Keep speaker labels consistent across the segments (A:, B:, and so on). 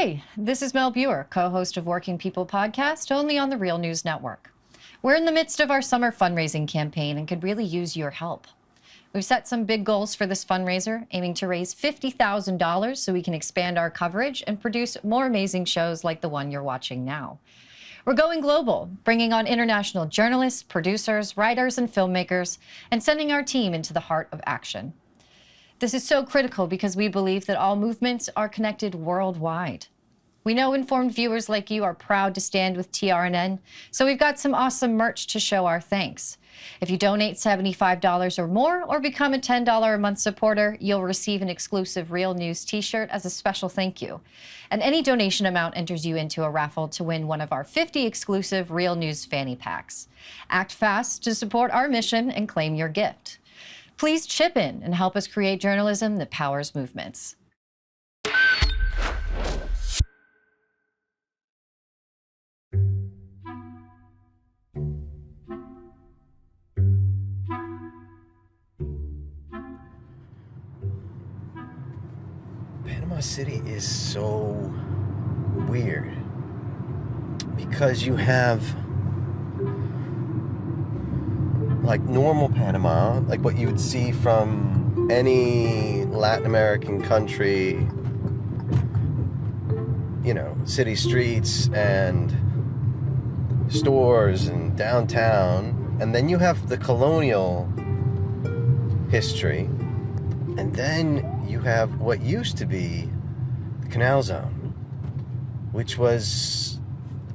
A: Hey, this is Mel Buer, co-host of Working People Podcast, only on the Real News Network. We're in the midst of our summer fundraising campaign and could really use your help. We've set some big goals for this fundraiser, aiming to raise $50,000 so we can expand our coverage and produce more amazing shows like the one you're watching now. We're going global, bringing on international journalists, producers, writers, and filmmakers, and sending our team into the heart of action. This is so critical because we believe that all movements are connected worldwide. We know informed viewers like you are proud to stand with TRNN, so we've got some awesome merch to show our thanks. If you donate $75 or more or become a $10 a month supporter, you'll receive an exclusive Real News t-shirt as a special thank you. And any donation amount enters you into a raffle to win one of our 50 exclusive Real News fanny packs. Act fast to support our mission and claim your gift. Please chip in and help us create journalism that powers movements.
B: Panama City is so weird because you have like normal Panama, like what you would see from any Latin American country, you know, city streets and stores and downtown. And then you have the colonial history. And then you have what used to be the Canal Zone, which was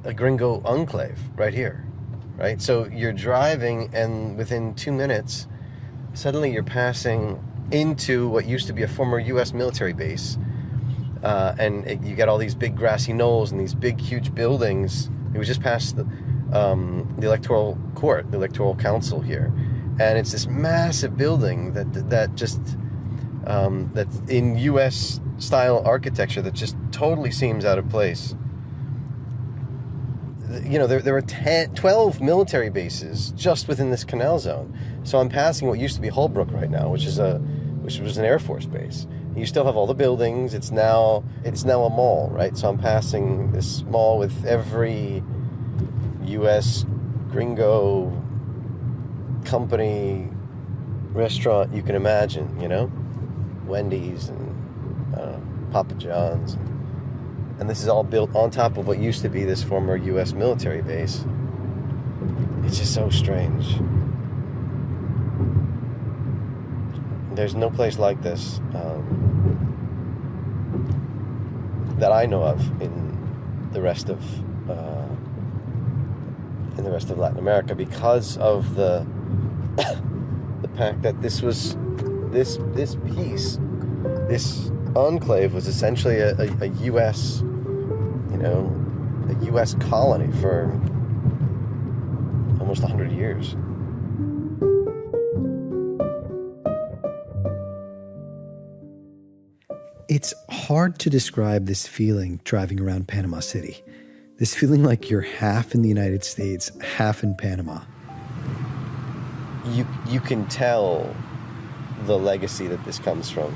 B: a gringo enclave right here. Right? So you're driving and within 2 minutes, suddenly you're passing into what used to be a former U.S. military base. You get all these big grassy knolls and these big, huge buildings. It was just past the electoral court, the electoral council here. And it's this massive building that's in U.S. style architecture that just totally seems out of place. You know, there are 12 military bases just within this canal zone. So I'm passing what used to be Holbrook right now, which was an Air Force base. You still have all the buildings. It's now a mall, right? So I'm passing this mall with every U.S. gringo company restaurant you can imagine. You know, Wendy's and Papa John's. And this is all built on top of what used to be this former U.S. military base. It's just so strange. There's no place like this that I know of in the rest of Latin America because of the fact that this enclave was essentially a U.S. a U.S. colony for almost 100 years.
C: It's hard to describe this feeling driving around Panama City. This feeling like you're half in the United States, half in Panama.
B: You can tell the legacy that this comes from.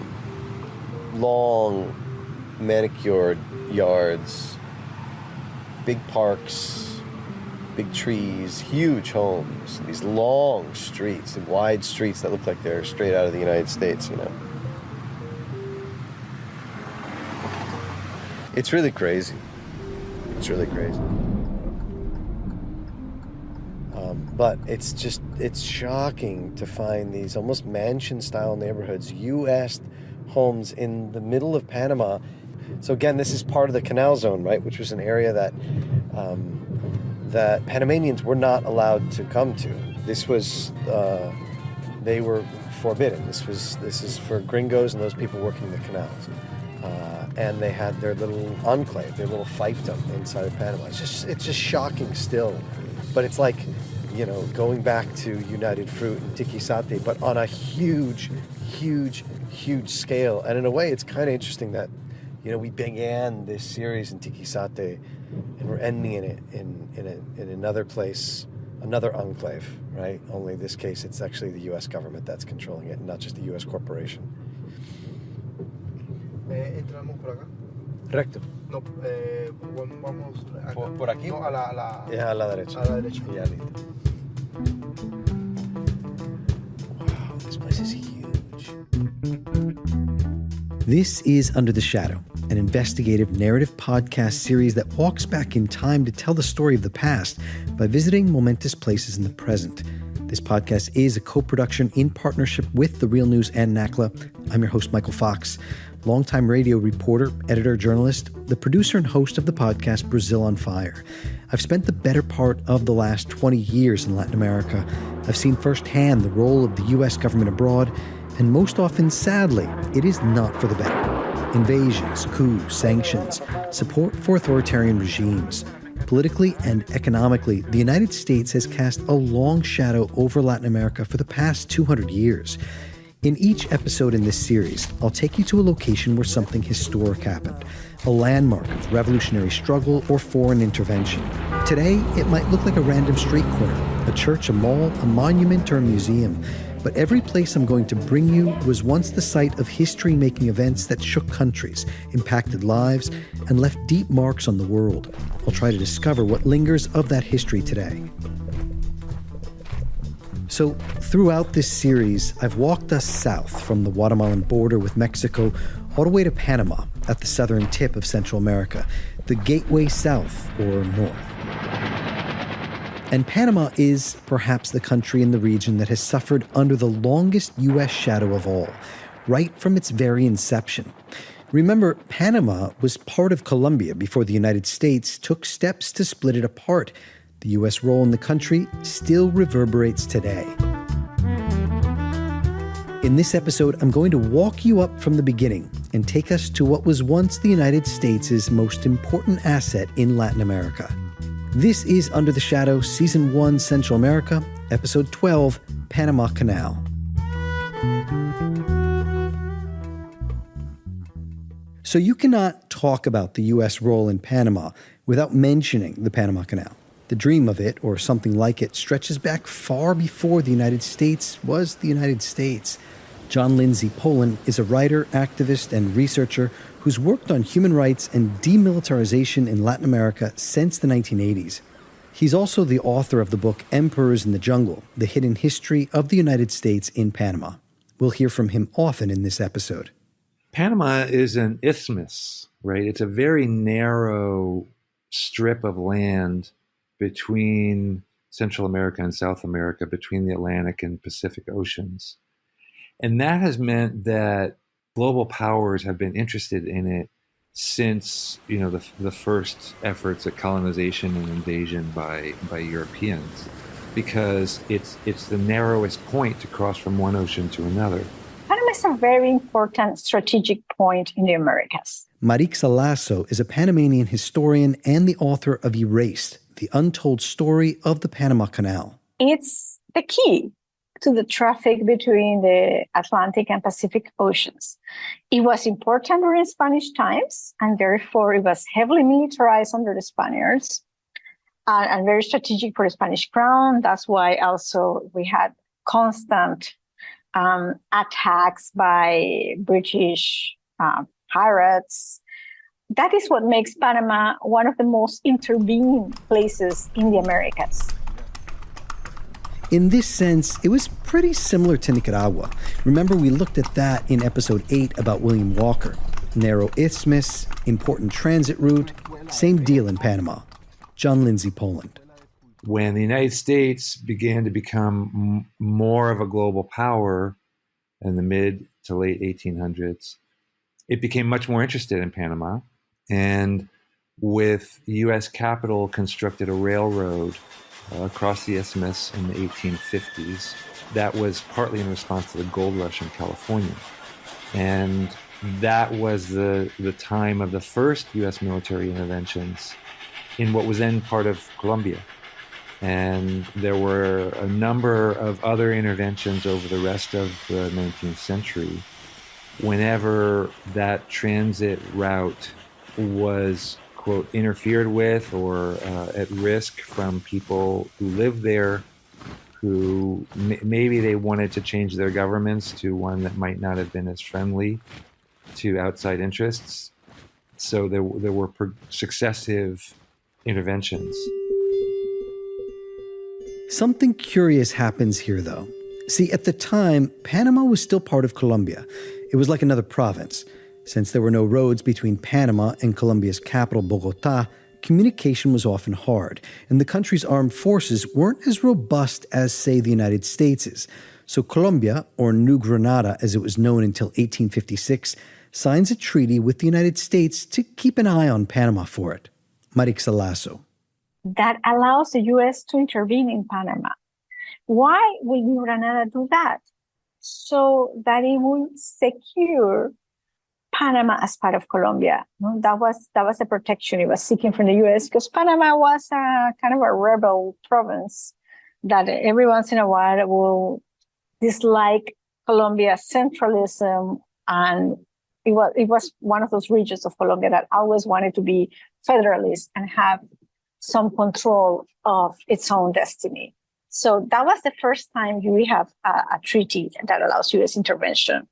B: Long, manicured yards, big parks, big trees, huge homes, these long streets, and wide streets that look like they're straight out of the United States, you know. It's really crazy. It's really crazy. But it's shocking to find these almost mansion-style neighborhoods, U.S. homes in the middle of Panama. So again, this is part of the Canal Zone, right, which was an area that Panamanians were not allowed to come to. This was, they were forbidden. This is for gringos and those people working the canals. And they had their little enclave, their little fiefdom inside of Panama. It's just shocking still. But it's like, you know, going back to United Fruit and Tiquisate, but on a huge scale. And in a way, it's kind of interesting that, you know, we began this series in Tiquisate and we're ending it in another place, another enclave, right? Only in this case, it's actually the U.S. government that's controlling it and not just the U.S. corporation.
D: Entramos por acá.
B: Recto.
D: No, vamos acá.
B: ¿Por aquí?
D: No, a la...
B: Es a la derecha.
D: A la derecha.
B: Y ya listo. Wow, this place is huge.
C: This is Under the Shadow, an investigative narrative podcast series that walks back in time to tell the story of the past by visiting momentous places in the present. This podcast is a co-production in partnership with The Real News and NACLA. I'm your host, Michael Fox, longtime radio reporter, editor, journalist, the producer and host of the podcast Brazil on Fire. I've spent the better part of the last 20 years in Latin America. I've seen firsthand the role of the U.S. government abroad, and most often, sadly, it is not for the better. Invasions, coups, sanctions, support for authoritarian regimes. Politically and economically, the United States has cast a long shadow over Latin America for the past 200 years. In each episode in this series, I'll take you to a location where something historic happened, a landmark of revolutionary struggle or foreign intervention. Today, it might look like a random street corner, a church, a mall, a monument, or a museum. But every place I'm going to bring you was once the site of history-making events that shook countries, impacted lives, and left deep marks on the world. I'll try to discover what lingers of that history today. So, throughout this series, I've walked us south from the Guatemalan border with Mexico all the way to Panama at the southern tip of Central America, the gateway south or north. And Panama is perhaps the country in the region that has suffered under the longest U.S. shadow of all, right from its very inception. Remember, Panama was part of Colombia before the United States took steps to split it apart. The U.S. role in the country still reverberates today. In this episode, I'm going to walk you up from the beginning and take us to what was once the United States' most important asset in Latin America. This is Under the Shadow, Season 1, Central America, Episode 12, Panama Canal. So you cannot talk about the U.S. role in Panama without mentioning the Panama Canal. The dream of it, or something like it, stretches back far before the United States was the United States. John Lindsay Poland is a writer, activist, and researcher who's worked on human rights and demilitarization in Latin America since the 1980s. He's also the author of the book Emperors in the Jungle, The Hidden History of the United States in Panama. We'll hear from him often in this episode.
E: Panama is an isthmus, right? It's a very narrow strip of land between Central America and South America, between the Atlantic and Pacific Oceans. And that has meant that global powers have been interested in it since, the first efforts at colonization and invasion by Europeans, because it's the narrowest point to cross from one ocean to another.
F: Panama is a very important strategic point in the Americas.
C: Marixa Lasso is a Panamanian historian and the author of Erased, the untold story of the Panama Canal.
F: It's the key to the traffic between the Atlantic and Pacific Oceans. It was important during Spanish times, and therefore it was heavily militarized under the Spaniards and very strategic for the Spanish crown. That's why also we had constant attacks by British pirates. That is what makes Panama one of the most intervening places in the Americas.
C: In this sense, it was pretty similar to Nicaragua. Remember, we looked at that in episode 8 about William Walker. Narrow isthmus, important transit route, same deal in Panama. John Lindsay Poland.
E: When the United States began to become more of a global power in the mid to late 1800s, it became much more interested in Panama. And with U.S. capital, constructed a railroad across the isthmus in the 1850s. That was partly in response to the gold rush in California. And that was the time of the first U.S. military interventions in what was then part of Colombia. And there were a number of other interventions over the rest of the 19th century. Whenever that transit route was, quote, interfered with or at risk from people who lived there, who maybe they wanted to change their governments to one that might not have been as friendly to outside interests, So there were successive interventions.
C: Something curious happens here, though. See, at the time, Panama was still part of Colombia. It was like another province. Since there were no roads between Panama and Colombia's capital, Bogota, communication was often hard, and the country's armed forces weren't as robust as, say, the United States is. So Colombia, or New Granada as it was known until 1856, signs a treaty with the United States to keep an eye on Panama for it. Marixa Lasso.
F: That allows the U.S. to intervene in Panama. Why will New Granada do that? So that it will secure Panama as part of Colombia. That was the protection it was seeking from the U.S. because Panama was a kind of a rebel province that every once in a while will dislike Colombia's centralism, and it was one of those regions of Colombia that always wanted to be federalist and have some control of its own destiny. So that was the first time we have a treaty that allows U.S. intervention.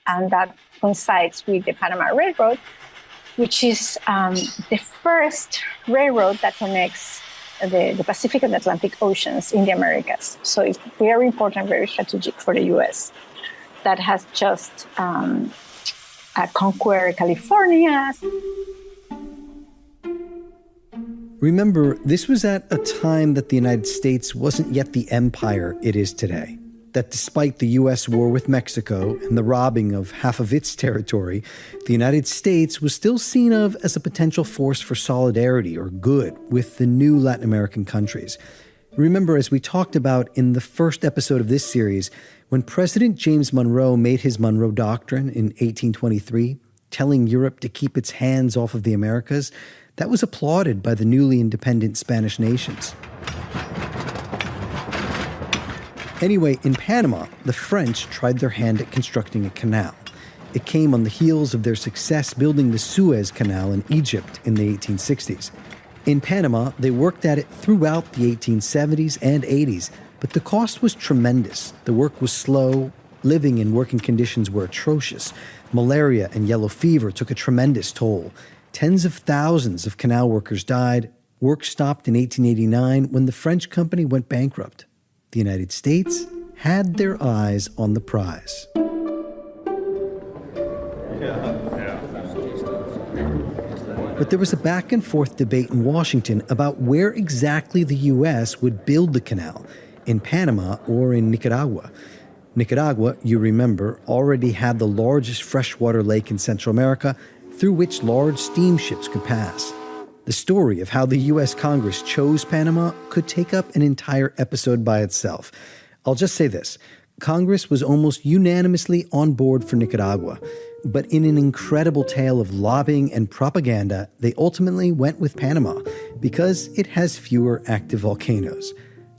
F: And that coincides with the Panama Railroad, which is the first railroad that connects the Pacific and Atlantic Oceans in the Americas. So it's very important, very strategic for the U.S. that has just conquered California.
C: Remember, this was at a time that the United States wasn't yet the empire it is today. That despite the U.S. war with Mexico and the robbing of half of its territory, the United States was still seen of as a potential force for solidarity or good with the new Latin American countries. Remember, as we talked about in the first episode of this series, when President James Monroe made his Monroe Doctrine in 1823, telling Europe to keep its hands off of the Americas, that was applauded by the newly independent Spanish nations. Anyway, in Panama, the French tried their hand at constructing a canal. It came on the heels of their success building the Suez Canal in Egypt in the 1860s. In Panama, they worked at it throughout the 1870s and 80s, but the cost was tremendous. The work was slow, living and working conditions were atrocious. Malaria and yellow fever took a tremendous toll. Tens of thousands of canal workers died. Work stopped in 1889 when the French company went bankrupt. The United States had their eyes on the prize. But there was a back and forth debate in Washington about where exactly the U.S. would build the canal, in Panama or in Nicaragua. Nicaragua, you remember, already had the largest freshwater lake in Central America through which large steamships could pass. The story of how the U.S. Congress chose Panama could take up an entire episode by itself. I'll just say this. Congress was almost unanimously on board for Nicaragua, but in an incredible tale of lobbying and propaganda, they ultimately went with Panama because it has fewer active volcanoes.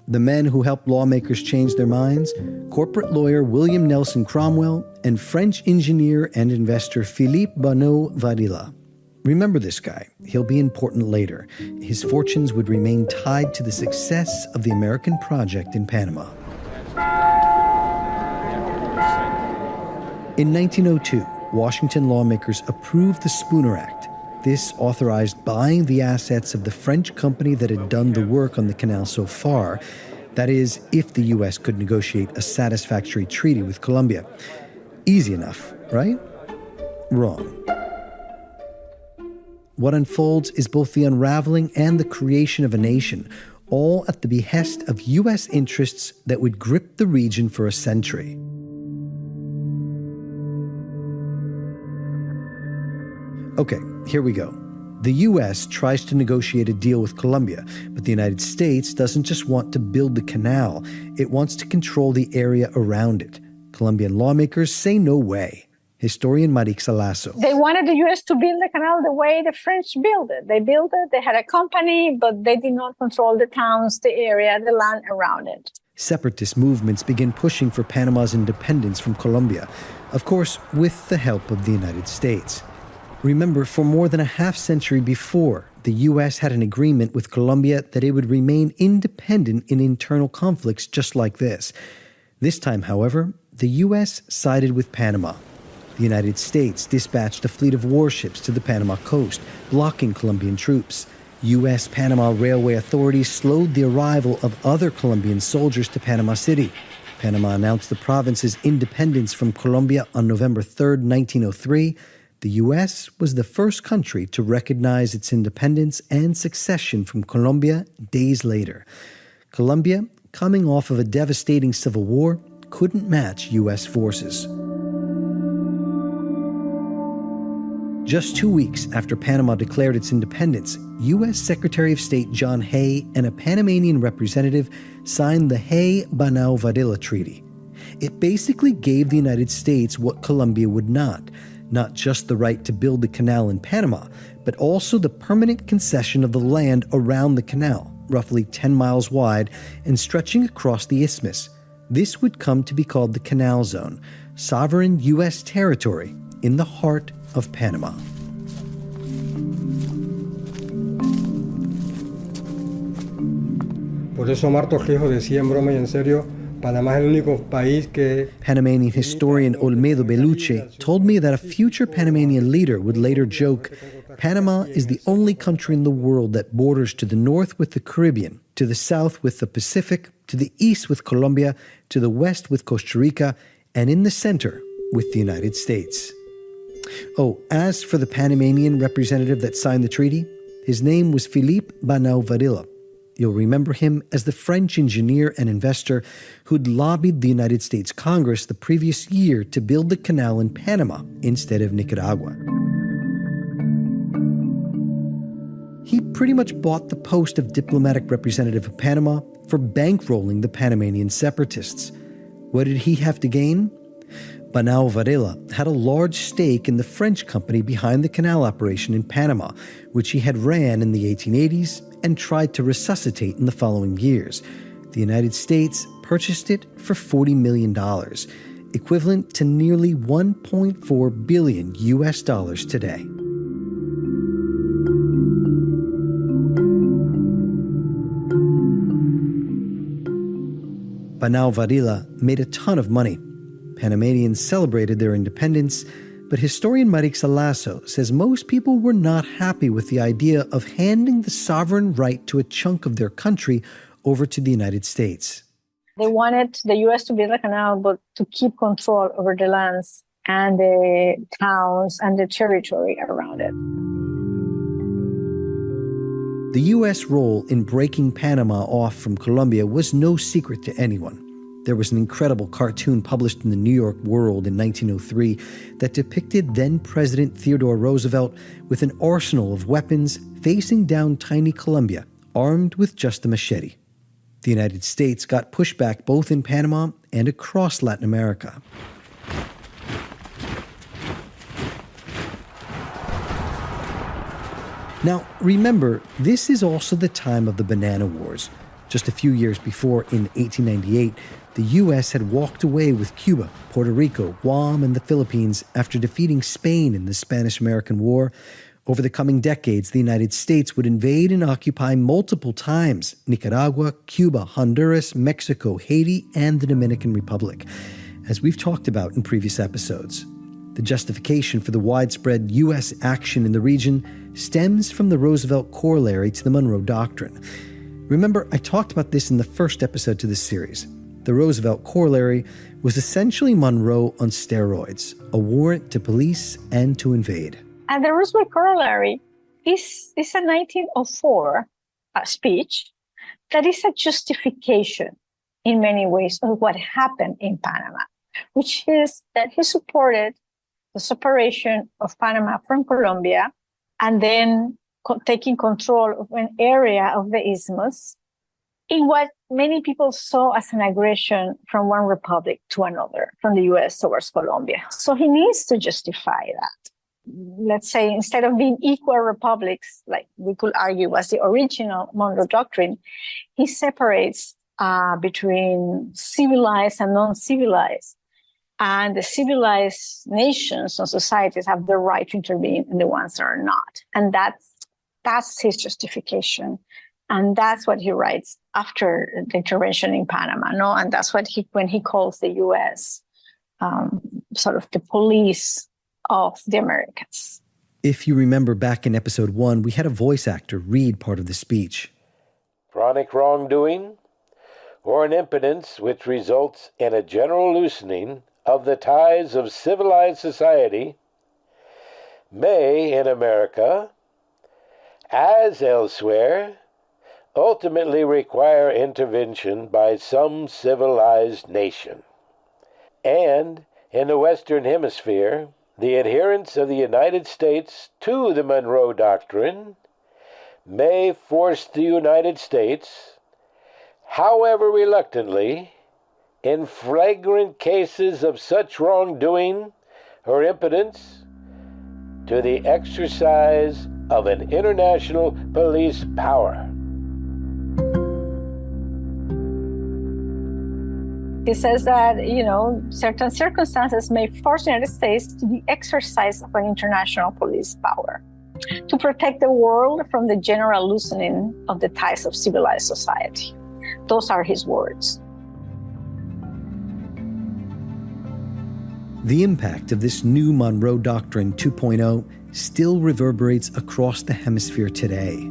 C: The men who helped lawmakers change their minds, corporate lawyer William Nelson Cromwell and French engineer and investor Philippe Bonneau Varilla. Remember this guy. He'll be important later. His fortunes would remain tied to the success of the American project in Panama. In 1902, Washington lawmakers approved the Spooner Act. This authorized buying the assets of the French company that had done the work on the canal so far. That is, if the U.S. could negotiate a satisfactory treaty with Colombia. Easy enough, right? Wrong. What unfolds is both the unraveling and the creation of a nation, all at the behest of U.S. interests that would grip the region for a century. Okay, here we go. The U.S. tries to negotiate a deal with Colombia, but the United States doesn't just want to build the canal, it wants to control the area around it. Colombian lawmakers say no way. Historian Marixa Lasso.
F: They wanted the U.S. to build the canal the way the French built it. They built it, they had a company, but they did not control the towns, the area, the land around it.
C: Separatist movements begin pushing for Panama's independence from Colombia, of course, with the help of the United States. Remember, for more than a half-century before, the U.S. had an agreement with Colombia that it would remain independent in internal conflicts just like this. This time, however, the U.S. sided with Panama. The United States dispatched a fleet of warships to the Panama coast, blocking Colombian troops. U.S. Panama Railway authorities slowed the arrival of other Colombian soldiers to Panama City. Panama announced the province's independence from Colombia on November 3, 1903. The U.S. was the first country to recognize its independence and succession from Colombia days later. Colombia, coming off of a devastating civil war, couldn't match U.S. forces. Just 2 weeks after Panama declared its independence, U.S. Secretary of State John Hay and a Panamanian representative signed the Hay-Banao-Varela Treaty. It basically gave the United States what Colombia would not just the right to build the canal in Panama, but also the permanent concession of the land around the canal, roughly 10 miles wide and stretching across the isthmus. This would come to be called the Canal Zone, sovereign U.S. territory in the heart of Panama.
G: Por eso Marto Quejo decía en broma y en serio, Panamá es el único país que...
C: Panamanian historian Olmedo Beluche told me that a future Panamanian leader would later joke, Panama is the only country in the world that borders to the north with the Caribbean, to the south with the Pacific, to the east with Colombia, to the west with Costa Rica, and in the center with the United States. Oh, as for the Panamanian representative that signed the treaty, his name was Philippe Banao-Varela. You'll remember him as the French engineer and investor who'd lobbied the United States Congress the previous year to build the canal in Panama instead of Nicaragua. He pretty much bought the post of diplomatic representative of Panama for bankrolling the Panamanian separatists. What did he have to gain? Banao-Varela had a large stake in the French company behind the canal operation in Panama, which he had ran in the 1880s and tried to resuscitate in the following years. The United States purchased it for $40 million, equivalent to nearly 1.4 billion US dollars today. Banao-Varela made a ton of money. Panamanians celebrated their independence, but historian Marixa Lasso says most people were not happy with the idea of handing the sovereign right to a chunk of their country over to the United States.
F: They wanted the U.S. to build a canal, but to keep control over the lands and the towns and the territory around it.
C: The U.S. role in breaking Panama off from Colombia was no secret to anyone. There was an incredible cartoon published in the New York World in 1903 that depicted then-President Theodore Roosevelt with an arsenal of weapons facing down tiny Colombia, armed with just a machete. The United States got pushback both in Panama and across Latin America. Now, remember, this is also the time of the Banana Wars. Just a few years before, in 1898, the U.S. had walked away with Cuba, Puerto Rico, Guam, and the Philippines after defeating Spain in the Spanish-American War. Over the coming decades, the United States would invade and occupy multiple times Nicaragua, Cuba, Honduras, Mexico, Haiti, and the Dominican Republic, as we've talked about in previous episodes. The justification for the widespread U.S. action in the region stems from the Roosevelt corollary to the Monroe Doctrine. Remember, I talked about this in the first episode to this series. The Roosevelt corollary was essentially Monroe on steroids, a warrant to police and to invade.
F: And the Roosevelt corollary is a 1904 speech that is a justification in many ways of what happened in Panama, which is that he supported the separation of Panama from Colombia and then taking control of an area of the isthmus in what many people saw as an aggression from one republic to another, from the U.S. towards Colombia. So he needs to justify that. Let's say instead of being equal republics, like we could argue was the original Monroe Doctrine, he separates between civilized and non-civilized. And the civilized nations and societies have the right to intervene in the ones that are not. And that's his justification. And that's what he writes after the intervention in Panama, no? And that's what when he calls the U.S. Sort of the police of the Americas.
C: If you remember back in episode 1, we had a voice actor read part of the speech.
H: Chronic wrongdoing, or an impotence which results in a general loosening of the ties of civilized society, may, in America, as elsewhere, ultimately require intervention by some civilized nation. And, in the Western Hemisphere, the adherence of the United States to the Monroe Doctrine may force the United States, however reluctantly, in flagrant cases of such wrongdoing or impotence, to the exercise of an international police power.
F: He says that, certain circumstances may force the United States to the exercise of an international police power to protect the world from the general loosening of the ties of civilized society. Those are his words.
C: The impact of this new Monroe Doctrine 2.0 still reverberates across the hemisphere today.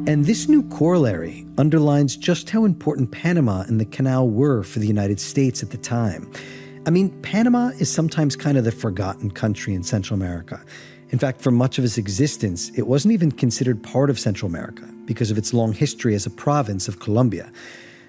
C: And this new corollary underlines just how important Panama and the Canal were for the United States at the time. I mean, Panama is sometimes kind of the forgotten country in Central America. In fact, for much of its existence, it wasn't even considered part of Central America because of its long history as a province of Colombia.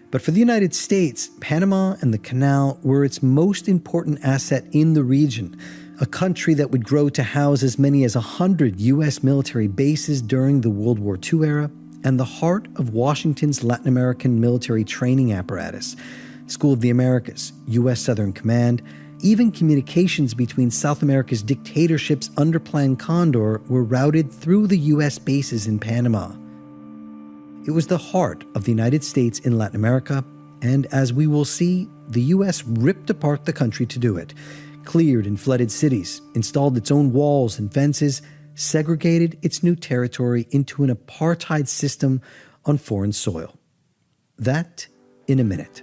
C: But for the United States, Panama and the Canal were its most important asset in the region, a country that would grow to house as many as 100 U.S. military bases during the World War II era, and the heart of Washington's Latin American military training apparatus, School of the Americas, U.S. Southern Command, even communications between South America's dictatorships under Plan Condor were routed through the U.S. bases in Panama. It was the heart of the United States in Latin America, and as we will see, the U.S. ripped apart the country to do it, cleared and flooded cities, installed its own walls and fences, segregated its new territory into an apartheid system on foreign soil. That in a minute.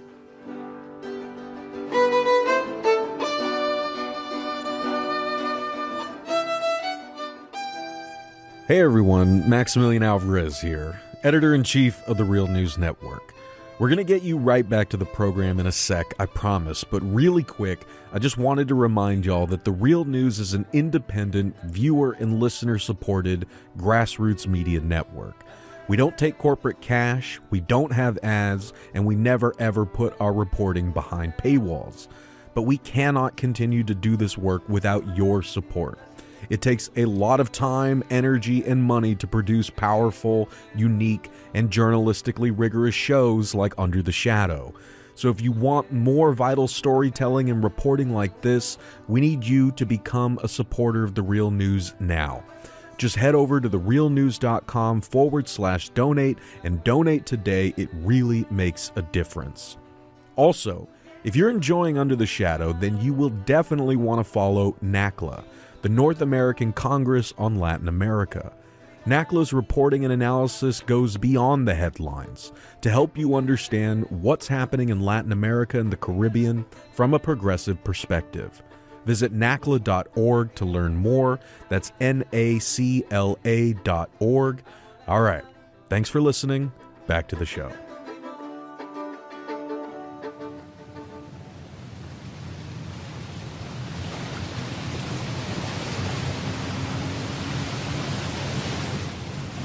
I: Hey everyone, Maximilian Alvarez here, editor-in-chief of the Real News Network. We're going to get you right back to the program in a sec, I promise, but really quick, I just wanted to remind y'all that The Real News is an independent, viewer and listener-supported grassroots media network. We don't take corporate cash, we don't have ads, and we never ever put our reporting behind paywalls. But we cannot continue to do this work without your support. It takes a lot of time, energy, and money to produce powerful, unique, and journalistically rigorous shows like Under the Shadow. So if you want more vital storytelling and reporting like this, we need you to become a supporter of The Real News now. Just head over to therealnews.com/donate and donate today. It really makes a difference. Also, if you're enjoying Under the Shadow, then you will definitely want to follow NACLA, the North American Congress on Latin America. NACLA's reporting and analysis goes beyond the headlines to help you understand what's happening in Latin America and the Caribbean from a progressive perspective. Visit NACLA.org to learn more. That's NACLA.org. All right, thanks for listening. Back to the show.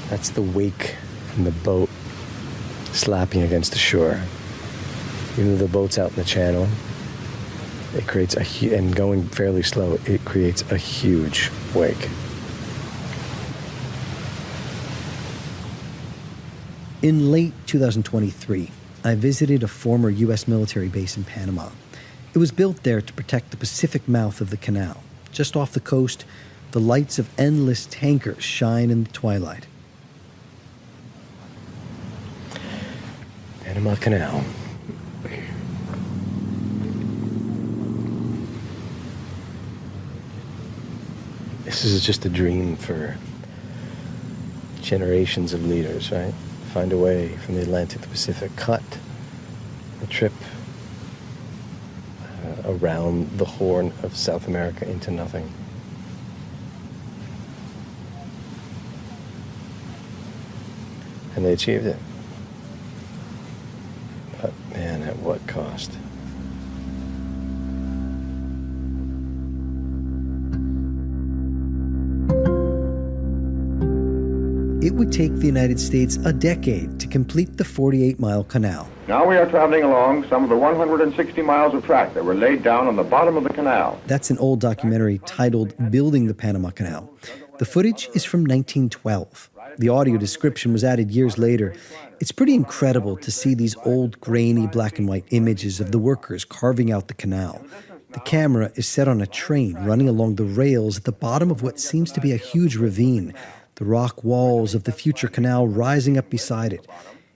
C: That's the wake from the boat slapping against the shore. Even though the boat's out in the channel, it creates and going fairly slow, it creates a huge wake. In late 2023, I visited a former U.S. military base in Panama. It was built there to protect the Pacific mouth of the canal. Just off the coast, the lights of endless tankers shine in the twilight. Panama Canal. This is just a dream for generations of leaders, right? Find a way from the Atlantic to the Pacific, cut the trip
B: around the Horn of South America into nothing. And they achieved it. But man, at what cost?
C: It would take the United States a decade to complete the 48-mile canal.
J: Now we are traveling along some of the 160 miles of track that were laid down on the bottom of the canal.
C: That's an old documentary titled Building the Panama Canal. The footage is from 1912. The audio description was added years later. It's pretty incredible to see these old, grainy black and white images of the workers carving out the canal. The camera is set on a train running along the rails at the bottom of what seems to be a huge ravine, the rock walls of the future canal rising up beside it.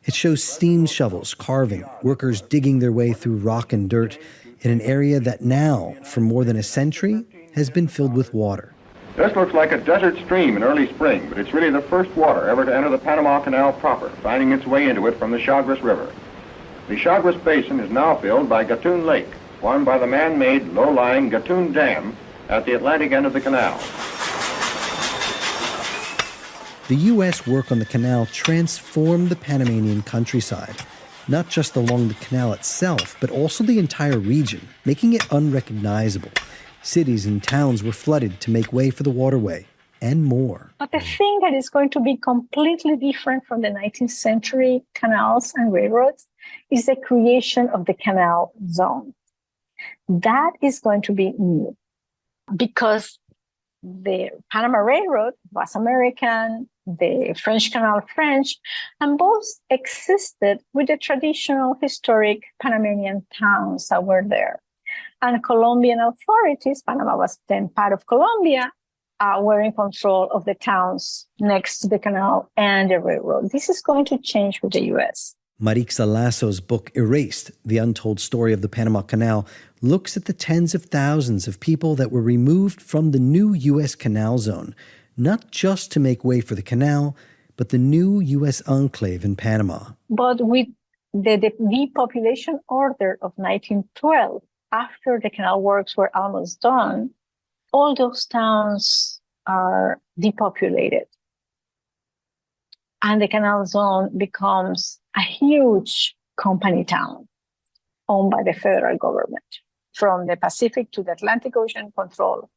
C: It shows steam shovels carving, workers digging their way through rock and dirt in an area that now, for more than a century, has been filled with water.
J: This looks like a desert stream in early spring, but it's really the first water ever to enter the Panama Canal proper, finding its way into it from the Chagres River. The Chagres Basin is now filled by Gatun Lake, formed by the man-made low-lying Gatun Dam at the Atlantic end of the canal.
C: The U.S. work on the canal transformed the Panamanian countryside, not just along the canal itself, but also the entire region, making it unrecognizable. Cities and towns were flooded to make way for the waterway, and more.
F: But the thing that is going to be completely different from the 19th century canals and railroads is the creation of the canal zone. That is going to be new because the Panama Railroad was American, the French Canal French, and both existed with the traditional historic Panamanian towns that were there. And Colombian authorities, Panama was then part of Colombia, were in control of the towns next to the canal and the railroad. This is going to change with the U.S.
C: Marixa Lasso's book Erased, The Untold Story of the Panama Canal, looks at the tens of thousands of people that were removed from the new U.S. canal zone, not just to make way for the canal, but the new U.S. enclave in Panama.
F: But with the depopulation order of 1912, after the canal works were almost done, all those towns are depopulated. And the canal zone becomes a huge company town owned by the federal government, from the Pacific to the Atlantic Ocean control,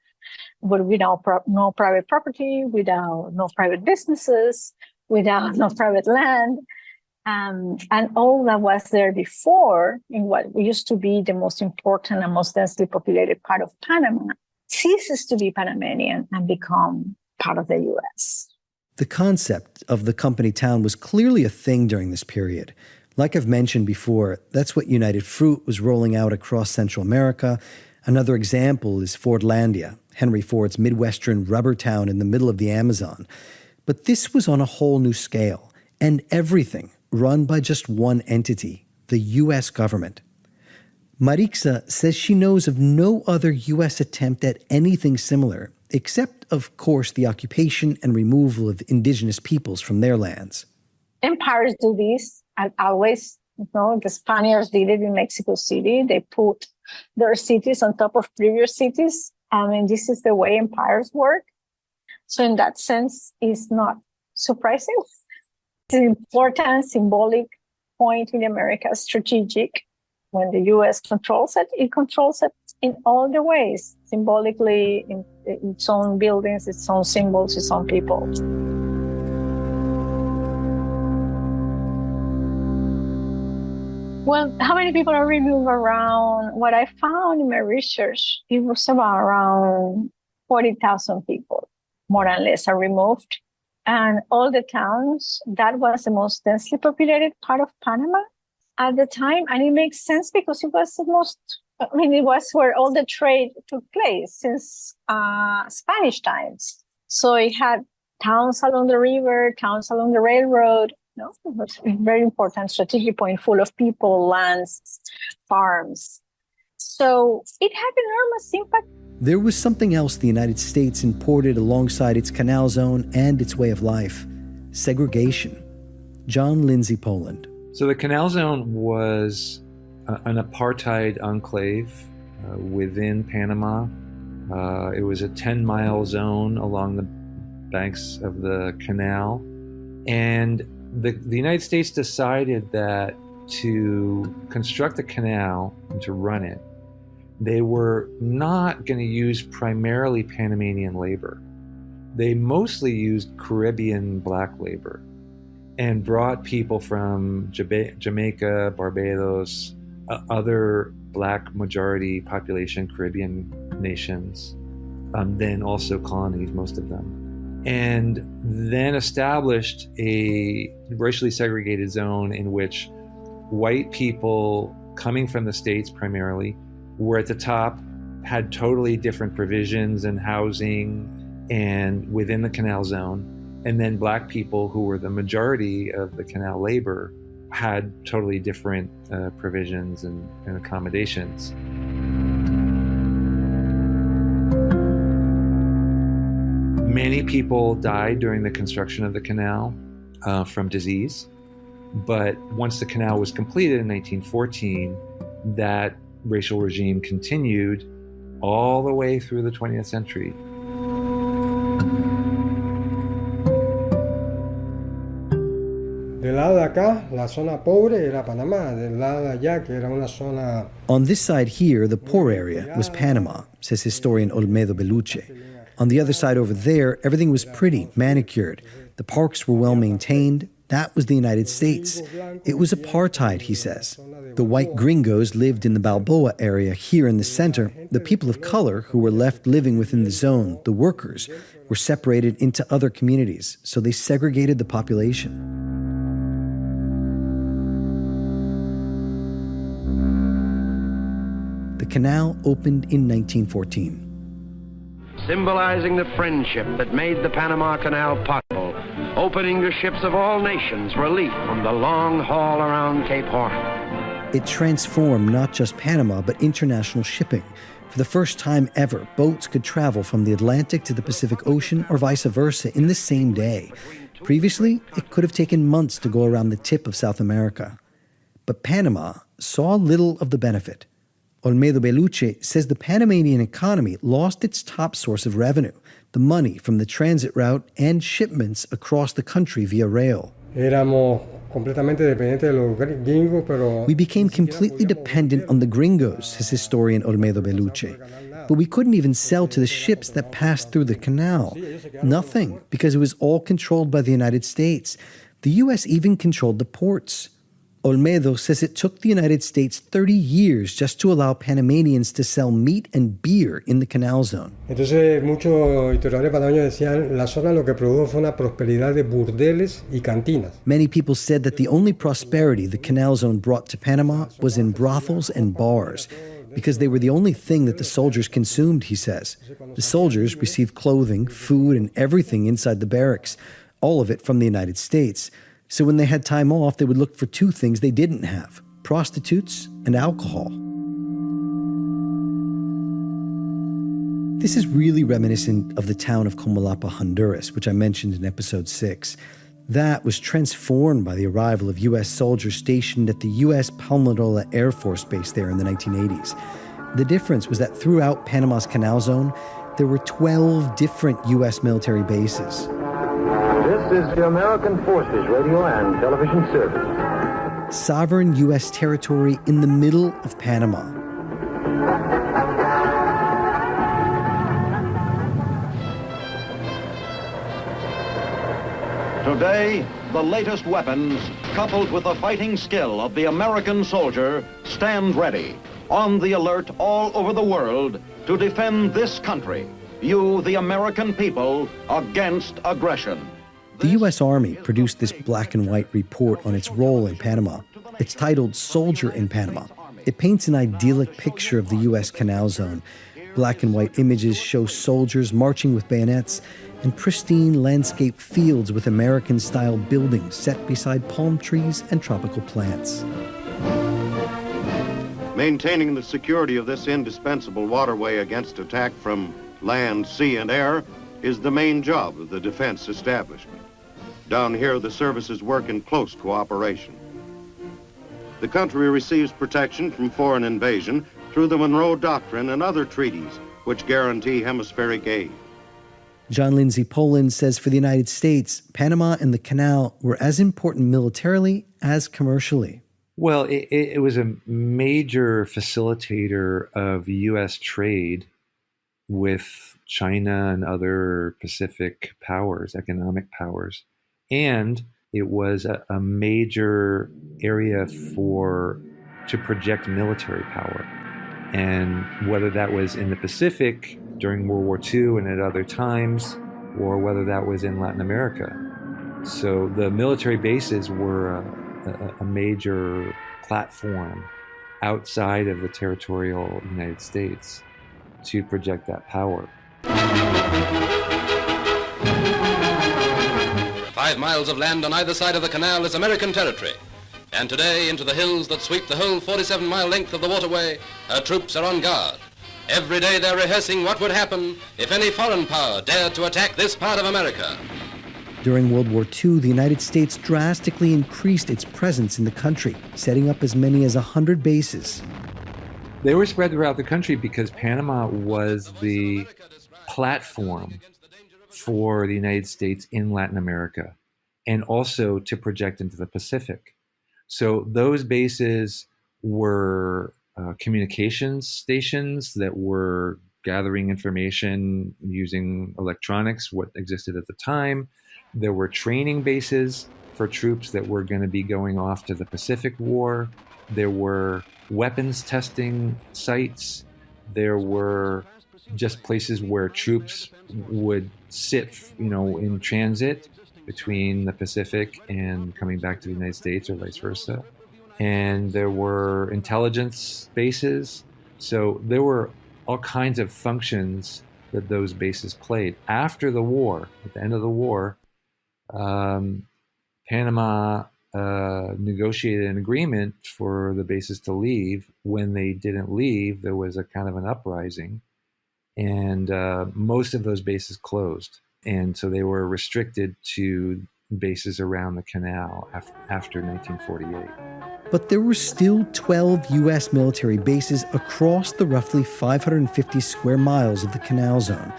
F: without no private property, without no private businesses, without no private land. And all that was there before in what used to be the most important and most densely populated part of Panama ceases to be Panamanian and become part of the U.S.
C: The concept of the company town was clearly a thing during this period. Like I've mentioned before, that's what United Fruit was rolling out across Central America. Another example is Fordlandia, Henry Ford's Midwestern rubber town in the middle of the Amazon. But this was on a whole new scale, and everything run by just one entity, the U.S. government. Marixa says she knows of no other U.S. attempt at anything similar, except, of course, the occupation and removal of indigenous peoples from their lands.
F: Empires do this, and always, the Spaniards did it in Mexico City. They put their cities on top of previous cities. I mean, this is the way empires work. So in that sense, it's not surprising. It's an important symbolic point in America, strategic. When the U.S. controls it in all the ways, symbolically, in its own buildings, its own symbols, its own people. Well, how many people are removed around? What I found in my research, it was about around 40,000 people, more or less, are removed. And all the towns, that was the most densely populated part of Panama at the time. And it makes sense because it was it was where all the trade took place since Spanish times. So it had towns along the river, towns along the railroad. It was a very important strategic point, full of people, lands, farms. So it had enormous impact.
C: There was something else the United States imported alongside its canal zone and its way of life: segregation. John Lindsay Poland.
E: So the canal zone was an apartheid enclave within Panama. It was a 10-mile zone along the banks of the canal. And the United States decided that to construct the canal and to run it, they were not going to use primarily Panamanian labor. They mostly used Caribbean black labor and brought people from Jamaica, Barbados, other black majority population Caribbean nations, then also colonies, most of them, and then established a racially segregated zone in which white people coming from the States primarily were at the top, had totally different provisions and housing and within the canal zone. And then black people, who were the majority of the canal labor, had totally different provisions and accommodations. Many people died during the construction of the canal from disease. But once the canal was completed in 1914, that racial regime continued all the way through the 20th century.
G: Del lado de acá, la zona pobre era Panamá. Del lado de allá, que era una zona...
C: On this side here, the poor area was Panama, says historian Olmedo Beluche. On the other side over there, everything was pretty, manicured. The parks were well maintained. That was the United States. It was apartheid, he says. The white gringos lived in the Balboa area here in the center. The people of color who were left living within the zone, the workers, were separated into other communities, so they segregated the population. The canal opened in 1914.
K: Symbolizing the friendship that made the Panama Canal possible, opening to ships of all nations relief from the long haul around Cape Horn.
C: It transformed not just Panama, but international shipping. For the first time ever, boats could travel from the Atlantic to the Pacific Ocean or vice versa in the same day. Previously, it could have taken months to go around the tip of South America. But Panama saw little of the benefit. Olmedo Beluche says the Panamanian economy lost its top source of revenue, the money from the transit route and shipments across the country via rail. We became completely dependent on the gringos, says historian Olmedo Beluche. But we couldn't even sell to the ships that passed through the canal. Nothing, because it was all controlled by the United States. The U.S. even controlled the ports. Olmedo says it took the United States 30 years just to allow Panamanians to sell meat and beer in the canal zone.
G: Entonces, muchos historiadores panameños decían, la zona lo que produjo fue una prosperidad de burdeles y cantinas.
C: Many people said that the only prosperity the canal zone brought to Panama was in brothels and bars, because they were the only thing that the soldiers consumed, he says. The soldiers received clothing, food, and everything inside the barracks, all of it from the United States. So when they had time off, they would look for two things they didn't have: prostitutes and alcohol. This is really reminiscent of the town of Comalapa, Honduras, which I mentioned in episode 6. That was transformed by the arrival of U.S. soldiers stationed at the U.S. Palmarola Air Force Base there in the 1980s. The difference was that throughout Panama's canal zone, there were 12 different U.S. military bases.
K: This is the American Forces Radio and Television Service.
C: Sovereign U.S. territory in the middle of Panama.
L: Today, the latest weapons, coupled with the fighting skill of the American soldier, stand ready, on the alert all over the world to defend this country, you, the American people, against aggression.
C: The U.S. Army produced this black and white report on its role in Panama. It's titled Soldier in Panama. It paints an idyllic picture of the U.S. canal zone. Black and white images show soldiers marching with bayonets and pristine landscape fields with American-style buildings set beside palm trees and tropical plants.
M: Maintaining the security of this indispensable waterway against attack from land, sea, and air is the main job of the defense establishment. Down here, the services work in close cooperation. The country receives protection from foreign invasion through the Monroe Doctrine and other treaties which guarantee hemispheric aid.
C: John Lindsay Poland says for the United States, Panama and the Canal were as important militarily as commercially.
E: Well, it was a major facilitator of U.S. trade with China and other Pacific powers, economic powers. And it was a major area to project military power. And whether that was in the Pacific during World War II and at other times, or whether that was in Latin America. So the military bases were a major platform outside of the territorial United States to project that power.
N: 5 miles of land on either side of the canal is American territory. And today, into the hills that sweep the whole 47-mile length of the waterway, our troops are on guard. Every day they're rehearsing what would happen if any foreign power dared to attack this part of America.
C: During World War II, the United States drastically increased its presence in the country, setting up as many as 100 bases.
E: They were spread throughout the country because Panama was the platform for the United States in Latin America, and also to project into the Pacific. So those bases were communications stations that were gathering information using electronics, what existed at the time. There were training bases for troops that were going to be going off to the Pacific War. There were weapons testing sites. There were just places where troops would sit, in transit between the Pacific and coming back to the United States or vice versa. And there were intelligence bases. So there were all kinds of functions that those bases played. After the war, at the end of the war, Panama negotiated an agreement for the bases to leave. When they didn't leave, there was a kind of an uprising, and most of those bases closed. And so they were restricted to bases around the canal after 1948.
C: But there were still 12 U.S. military bases across the roughly 550 square miles of the Canal Zone.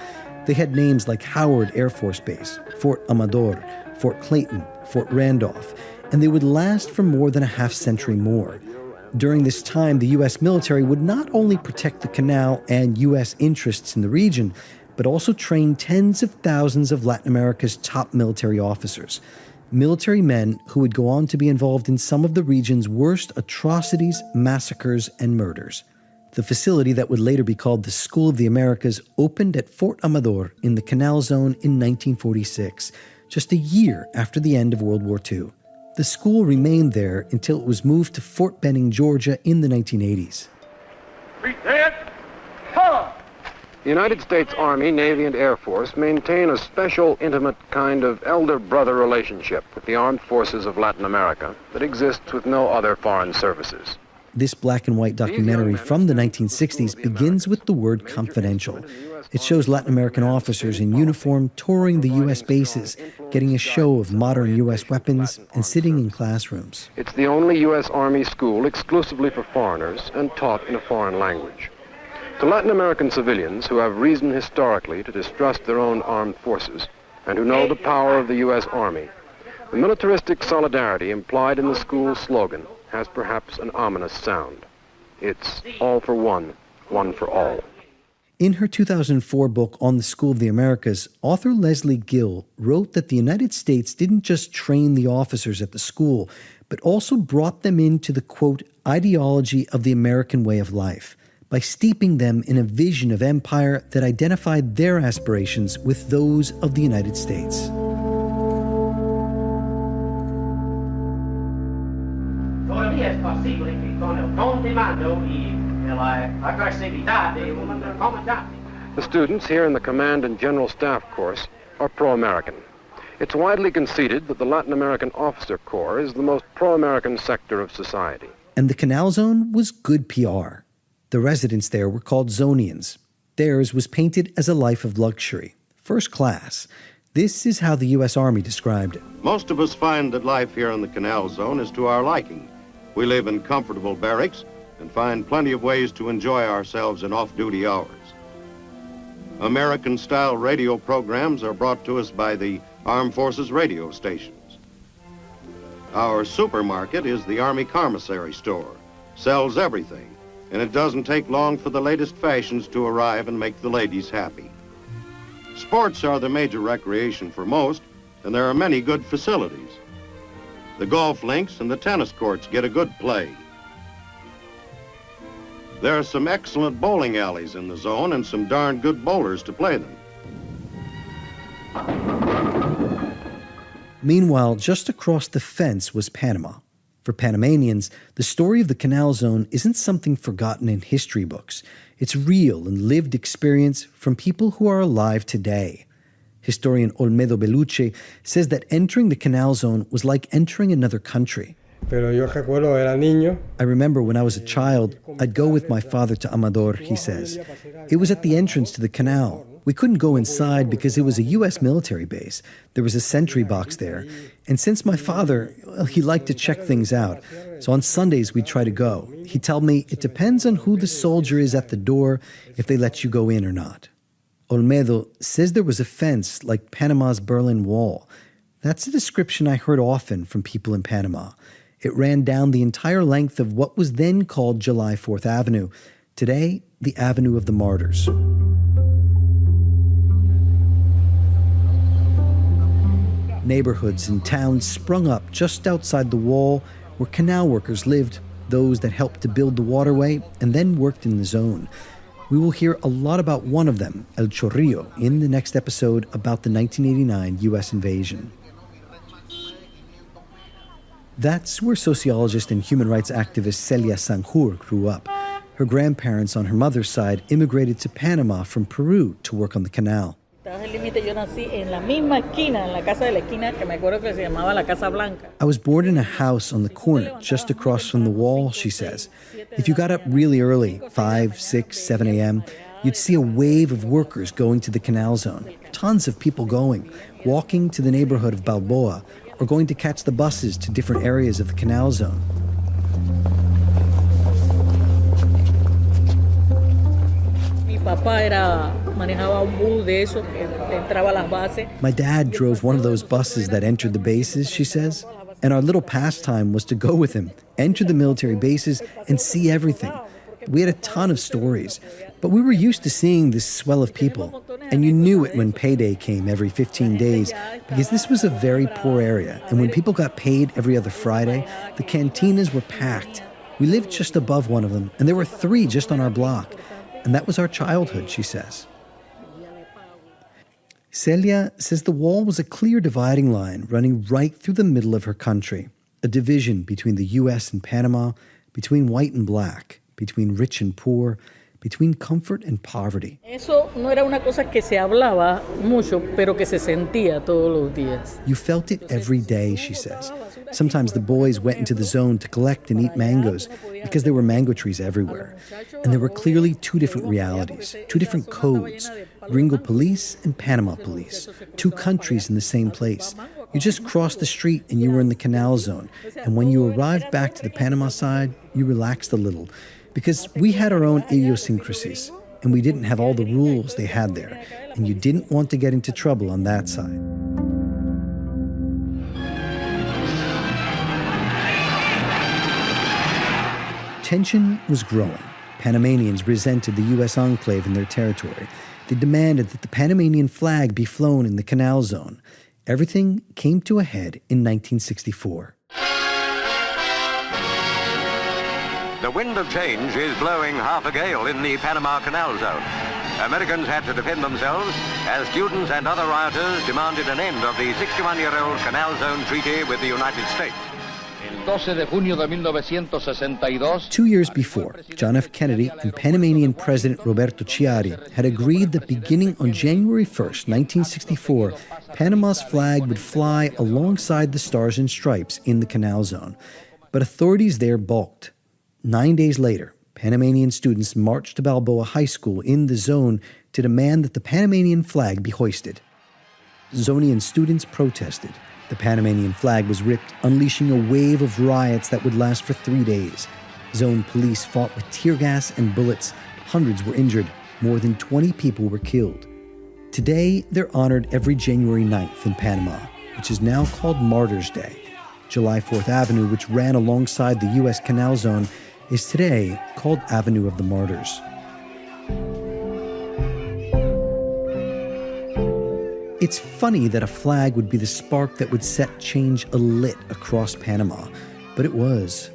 C: They had names like Howard Air Force Base, Fort Amador, Fort Clayton, Fort Randolph, and they would last for more than a half-century more. During this time, the U.S. military would not only protect the canal and U.S. interests in the region, but also train tens of thousands of Latin America's top military officers. Military men who would go on to be involved in some of the region's worst atrocities, massacres, and murders. The facility that would later be called the School of the Americas opened at Fort Amador in the Canal Zone in 1946, just a year after the end of World War II. The school remained there until it was moved to Fort Benning, Georgia in the 1980s.
O: The United States Army, Navy, and Air Force maintain a special, intimate kind of elder-brother relationship with the armed forces of Latin America that exists with no other foreign services.
C: This black and white documentary from the 1960s begins with the word confidential. It shows Latin American officers in uniform touring the U.S. bases, getting a show of modern U.S. weapons, and sitting in classrooms.
O: It's the only U.S. Army school exclusively for foreigners and taught in a foreign language. To Latin American civilians who have reason historically to distrust their own armed forces and who know the power of the U.S. Army, the militaristic solidarity implied in the school's slogan has perhaps an ominous sound. It's all for one for all.
C: In her 2004 book On the School of the Americas, author Leslie Gill wrote that the United States didn't just train the officers at the school, but also brought them into the, quote, ideology of the American way of life, by steeping them in a vision of empire that identified their aspirations with those of the United States.
O: The students here in the Command and General Staff course are pro-American. It's widely conceded that the Latin American Officer Corps is the most pro-American sector of society.
C: And the Canal Zone was good PR. The residents there were called Zonians. Theirs was painted as a life of luxury, first class. This is how the U.S. Army described it.
M: Most of us find that life here in the Canal Zone is to our liking. We live in comfortable barracks, and find plenty of ways to enjoy ourselves in off-duty hours. American-style radio programs are brought to us by the Armed Forces radio stations. Our supermarket is the Army Commissary Store, sells everything, and it doesn't take long for the latest fashions to arrive and make the ladies happy. Sports are the major recreation for most, and there are many good facilities. The golf links and the tennis courts get a good play. There are some excellent bowling alleys in the zone and some darn good bowlers to play them.
C: Meanwhile, just across the fence was Panama. For Panamanians, the story of the Canal Zone isn't something forgotten in history books. It's real and lived experience from people who are alive today. Historian Olmedo Beluche says that entering the Canal Zone was like entering another country.
G: Pero yo recuerdo, era niño.
C: I remember when I was a child, I'd go with my father to Amador, he says. It was at the entrance to the canal. We couldn't go inside because it was a U.S. military base. There was a sentry box there. And since my father, well, he liked to check things out. So on Sundays, we'd try to go. He'd tell me it depends on who the soldier is at the door, if they let you go in or not. Olmedo says there was a fence like Panama's Berlin Wall. That's a description I heard often from people in Panama. It ran down the entire length of what was then called July 4th Avenue, today the Avenue of the Martyrs. Neighborhoods and towns sprung up just outside the wall where canal workers lived, those that helped to build the waterway and then worked in the zone. We will hear a lot about one of them, El Chorrillo, in the next episode about the 1989 U.S. invasion. That's where sociologist and human rights activist Celia Sanjur grew up. Her grandparents on her mother's side immigrated to Panama from Peru to work on the canal. I was born in a house on the corner just across from the wall, she says. If you got up really early, 5, 6, 7 a.m., you'd see a wave of workers going to the Canal Zone. Tons of people going, walking to the neighborhood of Balboa, or going to catch the buses to different areas of the Canal Zone. My dad drove one of those buses that entered the bases, she says, and our little pastime was to go with him, enter the military bases, and see everything. We had a ton of stories, but we were used to seeing this swell of people, and you knew it when payday came every 15 days, because this was a very poor area, and when people got paid every other Friday, the cantinas were packed. We lived just above one of them, and there were 3 just on our block. And that was our childhood, she says. Celia says the wall was a clear dividing line running right through the middle of her country, a division between the U.S. and Panama, between white and black, between rich and poor, between comfort and poverty.
P: Eso no era una cosa que se hablaba mucho, pero que se sentía todos los días.
C: You felt it every day, she says. Sometimes the boys went into the zone to collect and eat mangoes because there were mango trees everywhere. And there were clearly 2 different realities, 2 different codes, Gringo police and Panama police, 2 countries in the same place. You just crossed the street and you were in the Canal Zone. And when you arrived back to the Panama side, you relaxed a little because we had our own idiosyncrasies and we didn't have all the rules they had there. And you didn't want to get into trouble on that side. Tension was growing. Panamanians resented the U.S. enclave in their territory. They demanded that the Panamanian flag be flown in the Canal Zone. Everything came to a head in 1964.
L: The wind of change is blowing half a gale in the Panama Canal Zone. Americans had to defend themselves as students and other rioters demanded an end of the 61-year-old Canal Zone Treaty with the United States.
Q: 12 de junio de 1962.
C: 2 years before, John F. Kennedy and Panamanian President Roberto Chiari had agreed that beginning on January 1st, 1964, Panama's flag would fly alongside the Stars and Stripes in the Canal Zone. But authorities there balked. 9 days later, Panamanian students marched to Balboa High School in the zone to demand that the Panamanian flag be hoisted. Zonian students protested. The Panamanian flag was ripped, unleashing a wave of riots that would last for 3 days. Zone police fought with tear gas and bullets. Hundreds were injured. More than 20 people were killed. Today, they're honored every January 9th in Panama, which is now called Martyrs' Day. July 4th Avenue, which ran alongside the U.S. Canal Zone, is today called Avenue of the Martyrs. It's funny that a flag would be the spark that would set change alit across Panama, but it was.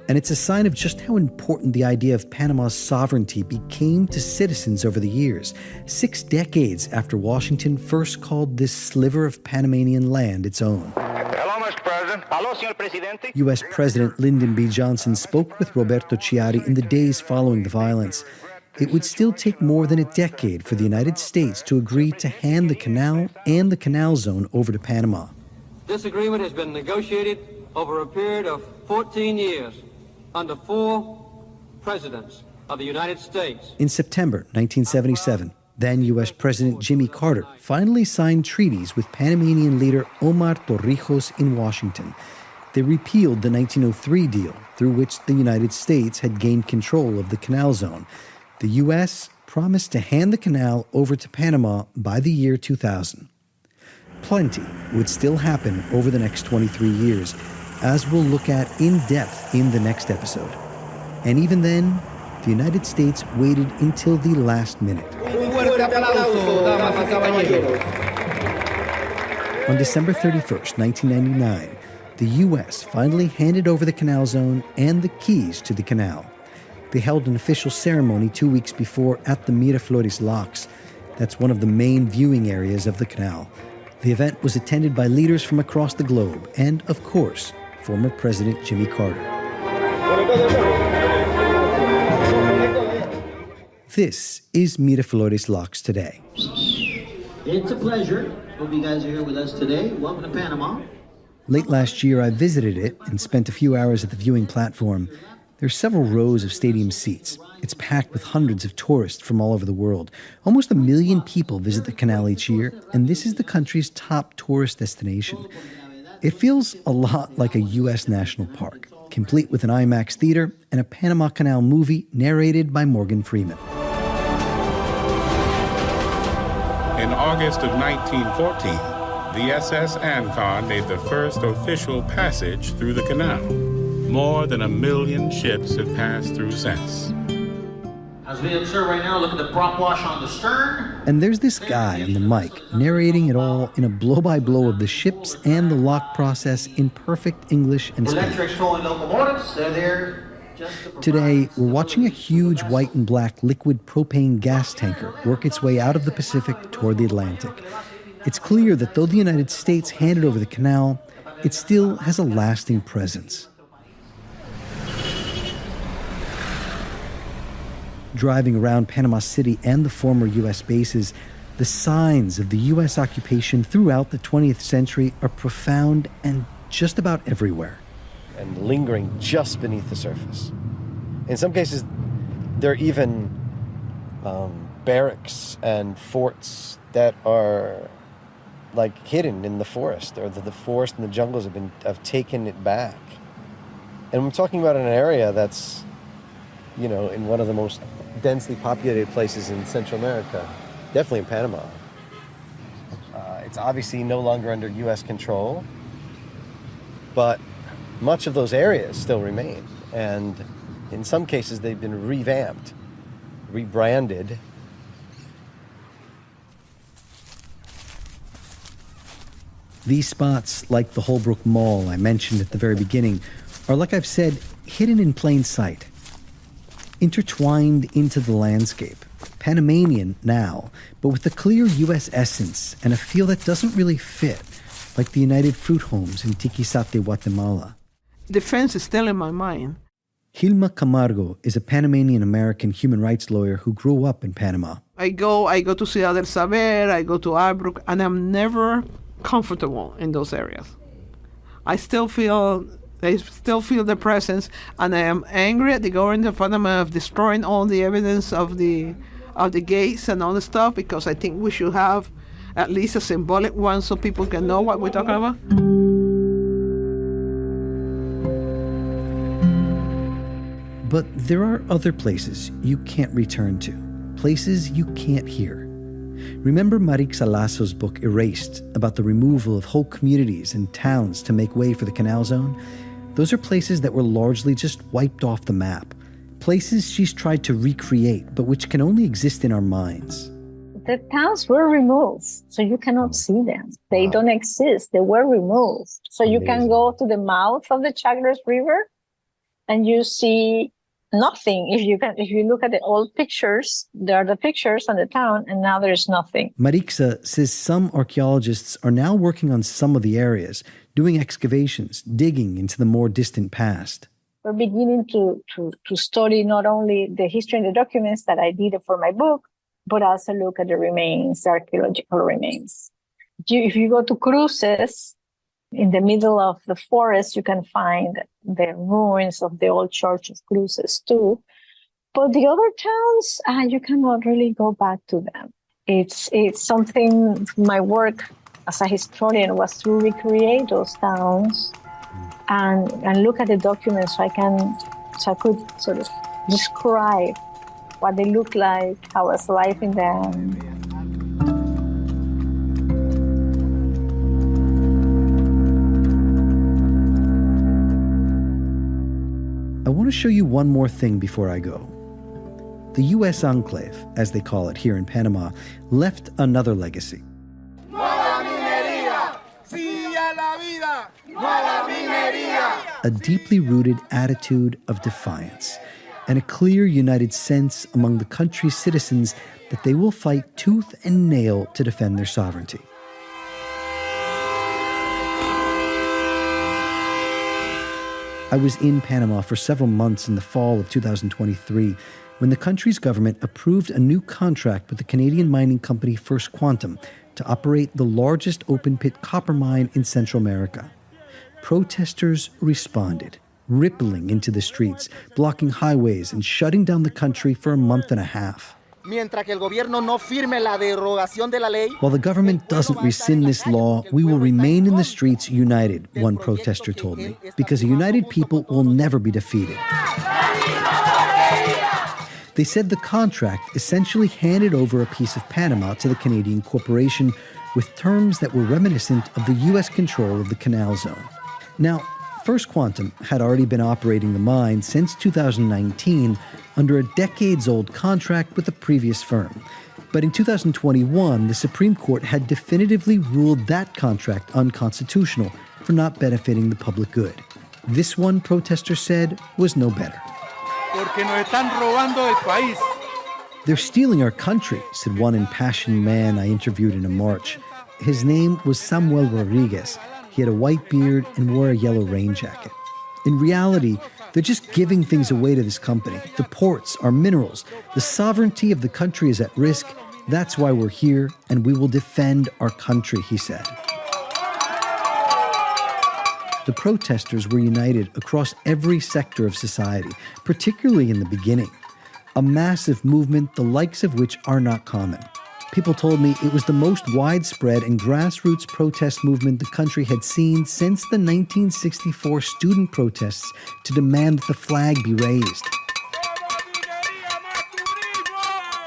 C: And it's a sign of just how important the idea of Panama's sovereignty became to citizens over the years, 6 decades after Washington first called this sliver of Panamanian land its own.
R: Hello, Mr. President. Hello, Señor Presidente.
C: U.S. President Lyndon B. Johnson spoke with Roberto Chiari in the days following the violence. It would still take more than a decade for the United States to agree to hand the canal and the Canal Zone over to Panama.
S: This agreement has been negotiated over a period of 14 years under 4 presidents of the United States.
C: In September 1977, then U.S. President Jimmy Carter finally signed treaties with Panamanian leader Omar Torrijos in Washington. They repealed the 1903 deal, through which the United States had gained control of the Canal Zone. The U.S. promised to hand the canal over to Panama by the year 2000. Plenty would still happen over the next 23 years, as we'll look at in depth in the next episode. And even then, the United States waited until the last minute. On December 31st, 1999, the U.S. finally handed over the Canal Zone and the keys to the canal. They held an official ceremony 2 weeks before at the Miraflores Locks. That's one of the main viewing areas of the canal. The event was attended by leaders from across the globe and, of course, former President Jimmy Carter. This is Miraflores Locks today.
T: It's a pleasure. Hope you guys are here with us today. Welcome to Panama.
C: Late last year, I visited it and spent a few hours at the viewing platform. There are several rows of stadium seats. It's packed with hundreds of tourists from all over the world. Almost 1 million people visit the canal each year, and this is the country's top tourist destination. It feels a lot like a U.S. national park, complete with an IMAX theater and a Panama Canal movie narrated by Morgan Freeman.
U: In August of 1914, the SS Ancon made the first official passage through the canal. More than 1 million ships have passed through since.
T: As we observe right now, look at the prop wash on the stern.
C: And there's this guy on the mic narrating it all in a blow-by-blow of the ships and the lock process in perfect English and Spanish.
T: Electric towing locomotives, they're there.
C: Today, we're watching a huge white and black liquid propane gas tanker work its way out of the Pacific toward the Atlantic. It's clear that though the United States handed over the canal, it still has a lasting presence. Driving around Panama City and the former U.S. bases, the signs of the U.S. occupation throughout the 20th century are profound and just about everywhere.
B: And lingering just beneath the surface. In some cases, there are even barracks and forts that are like hidden in the forest, or the forest and the jungles have taken it back. And we're talking about an area that's, you know, in one of the most densely populated places in Central America, definitely in Panama. It's obviously no longer under U.S. control, but much of those areas still remain. And in some cases, they've been revamped, rebranded.
C: These spots, like the Holbrook Mall I mentioned at the very beginning, are, like I've said, hidden in plain sight, intertwined into the landscape, Panamanian now, but with a clear U.S. essence and a feel that doesn't really fit, like the United Fruit Homes in Tiquisate, Guatemala.
V: Defense is still in my mind.
C: Hilma Camargo is a Panamanian-American human rights lawyer who grew up in Panama.
V: I go to Ciudad del Saber, I go to Albrook, and I'm never comfortable in those areas. I still feel the presence, and I am angry at the government of Panama of destroying all the evidence of the gates and all the stuff, because I think we should have at least a symbolic one so people can know what we're talking about.
C: But there are other places you can't return to, places you can't hear. Remember Marixa Lasso's book Erased, about the removal of whole communities and towns to make way for the Canal Zone? Those are places that were largely just wiped off the map. Places she's tried to recreate, but which can only exist in our minds.
F: The towns were removed, so you cannot see them. They don't exist. They were removed. So you can go to the mouth of the Chagres River and you see nothing. If you look at the old pictures, there are the pictures on the town, and now there's nothing.
C: Marixa says some archaeologists are now working on some of the areas, doing excavations, digging into the more distant past.
F: We're beginning to study not only the history and the documents that I did for my book, but also look at the remains, the archaeological remains. If you go to Cruces, in the middle of the forest, you can find the ruins of the old church of Cruces too. But the other towns, you cannot really go back to them. It's something, my work as a historian was to recreate those towns and look at the documents so I could sort of describe what they look like, how was life in them.
C: I want to show you one more thing before I go. The U.S. enclave, as they call it here in Panama, left another legacy. A deeply rooted attitude of defiance and a clear united sense among the country's citizens that they will fight tooth and nail to defend their sovereignty. I was in Panama for several months in the fall of 2023 when the country's government approved a new contract with the Canadian mining company First Quantum to operate the largest open-pit copper mine in Central America. Protesters responded, rippling into the streets, blocking highways and shutting down the country for a month and a half. While the government doesn't rescind this law, we will remain in the streets united, one protester told me, because a united people will never be defeated. They said the contract essentially handed over a piece of Panama to the Canadian corporation with terms that were reminiscent of the U.S. control of the Canal Zone. Now, First Quantum had already been operating the mine since 2019 under a decades-old contract with the previous firm. But in 2021, the Supreme Court had definitively ruled that contract unconstitutional for not benefiting the public good. This one, protester said, was no better. They're stealing our country, said one impassioned man I interviewed in a march. His name was Samuel Rodriguez. He had a white beard and wore a yellow rain jacket. In reality, they're just giving things away to this company. The ports, our minerals, the sovereignty of the country is at risk. That's why we're here, and we will defend our country, he said. The protesters were united across every sector of society, particularly in the beginning. A massive movement, the likes of which are not common. People told me it was the most widespread and grassroots protest movement the country had seen since the 1964 student protests to demand that the flag be raised.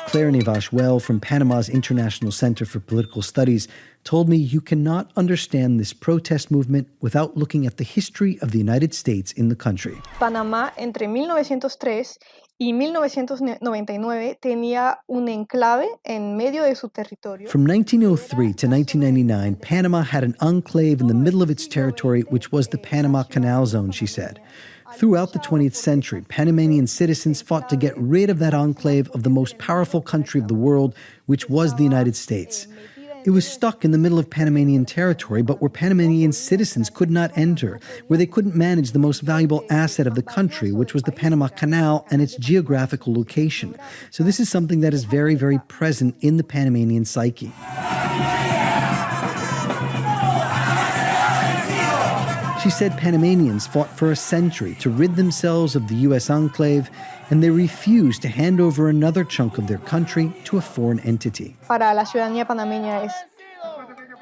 C: Claire Nevash-Well from Panama's International Center for Political Studies told me you cannot understand this protest movement without looking at the history of the United States in the country.
A: Panamá entre 1903 y 1999 tenía un enclave en medio de su territorio.
C: From 1903 to 1999, Panama had an enclave in the middle of its territory, which was the Panama Canal Zone, she said. Throughout the 20th century, Panamanian citizens fought to get rid of that enclave of the most powerful country of the world, which was the United States. It was stuck in the middle of Panamanian territory, but where Panamanian citizens could not enter, where they couldn't manage the most valuable asset of the country, which was the Panama Canal and its geographical location. So this is something that is very, very present in the Panamanian psyche. She said Panamanians fought for a century to rid themselves of the U.S. enclave, and they refused to hand over another chunk of their country to a foreign entity.
A: Para la ciudadanía panameña es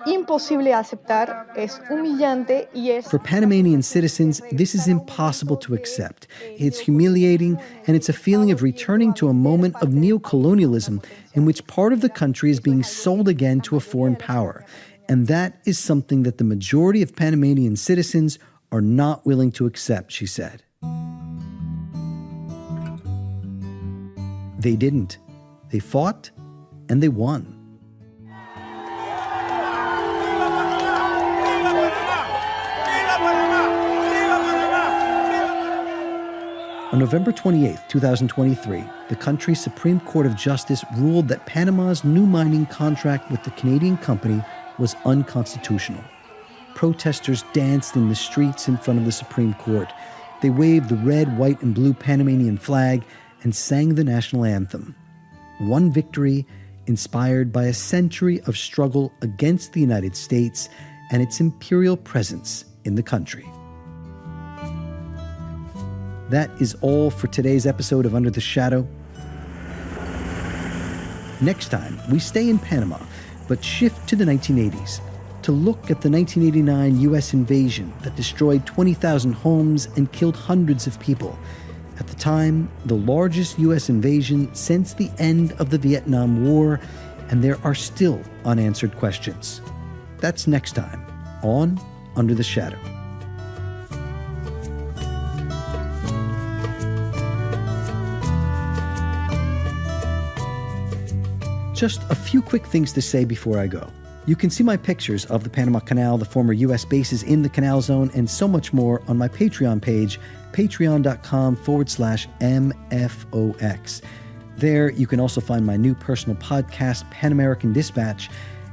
A: imposible de aceptar, es humillante y es...
C: For Panamanian citizens, this is impossible to accept. It's humiliating, and it's a feeling of returning to a moment of neocolonialism in which part of the country is being sold again to a foreign power. And that is something that the majority of Panamanian citizens are not willing to accept, she said. They didn't. They fought, and they won. On November 28, 2023, the country's Supreme Court of Justice ruled that Panama's new mining contract with the Canadian company was unconstitutional. Protesters danced in the streets in front of the Supreme Court. They waved the red, white, and blue Panamanian flag and sang the national anthem. One victory inspired by a century of struggle against the United States and its imperial presence in the country. That is all for today's episode of Under the Shadow. Next time, we stay in Panama, but shift to the 1980s to look at the 1989 U.S. invasion that destroyed 20,000 homes and killed hundreds of people. At the time, the largest U.S. invasion since the end of the Vietnam War, and there are still unanswered questions. That's next time on Under the Shadow. Just a few quick things to say before I go. You can see my pictures of the Panama Canal, the former U.S. bases in the Canal Zone, and so much more on my Patreon page, patreon.com/MFOX. There, you can also find my new personal podcast, Pan American Dispatch.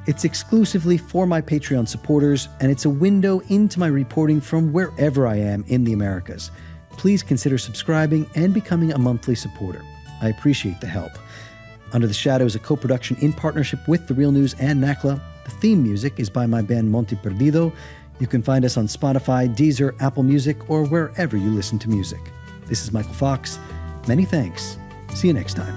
C: It's exclusively for my Patreon supporters, and it's a window into my reporting from wherever I am in the Americas. Please consider subscribing and becoming a monthly supporter. I appreciate the help. Under the Shadow is a co-production in partnership with The Real News and NACLA. The theme music is by my band Monte Perdido. You can find us on Spotify, Deezer, Apple Music, or wherever you listen to music. This is Michael Fox. Many thanks. See you next time.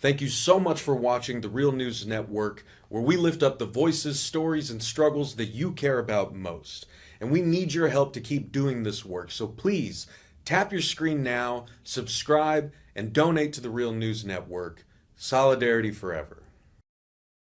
I: Thank you so much for watching The Real News Network, where we lift up the voices, stories, and struggles that you care about most. And we need your help to keep doing this work, so please tap your screen now, subscribe, and donate to The Real News Network. Solidarity forever.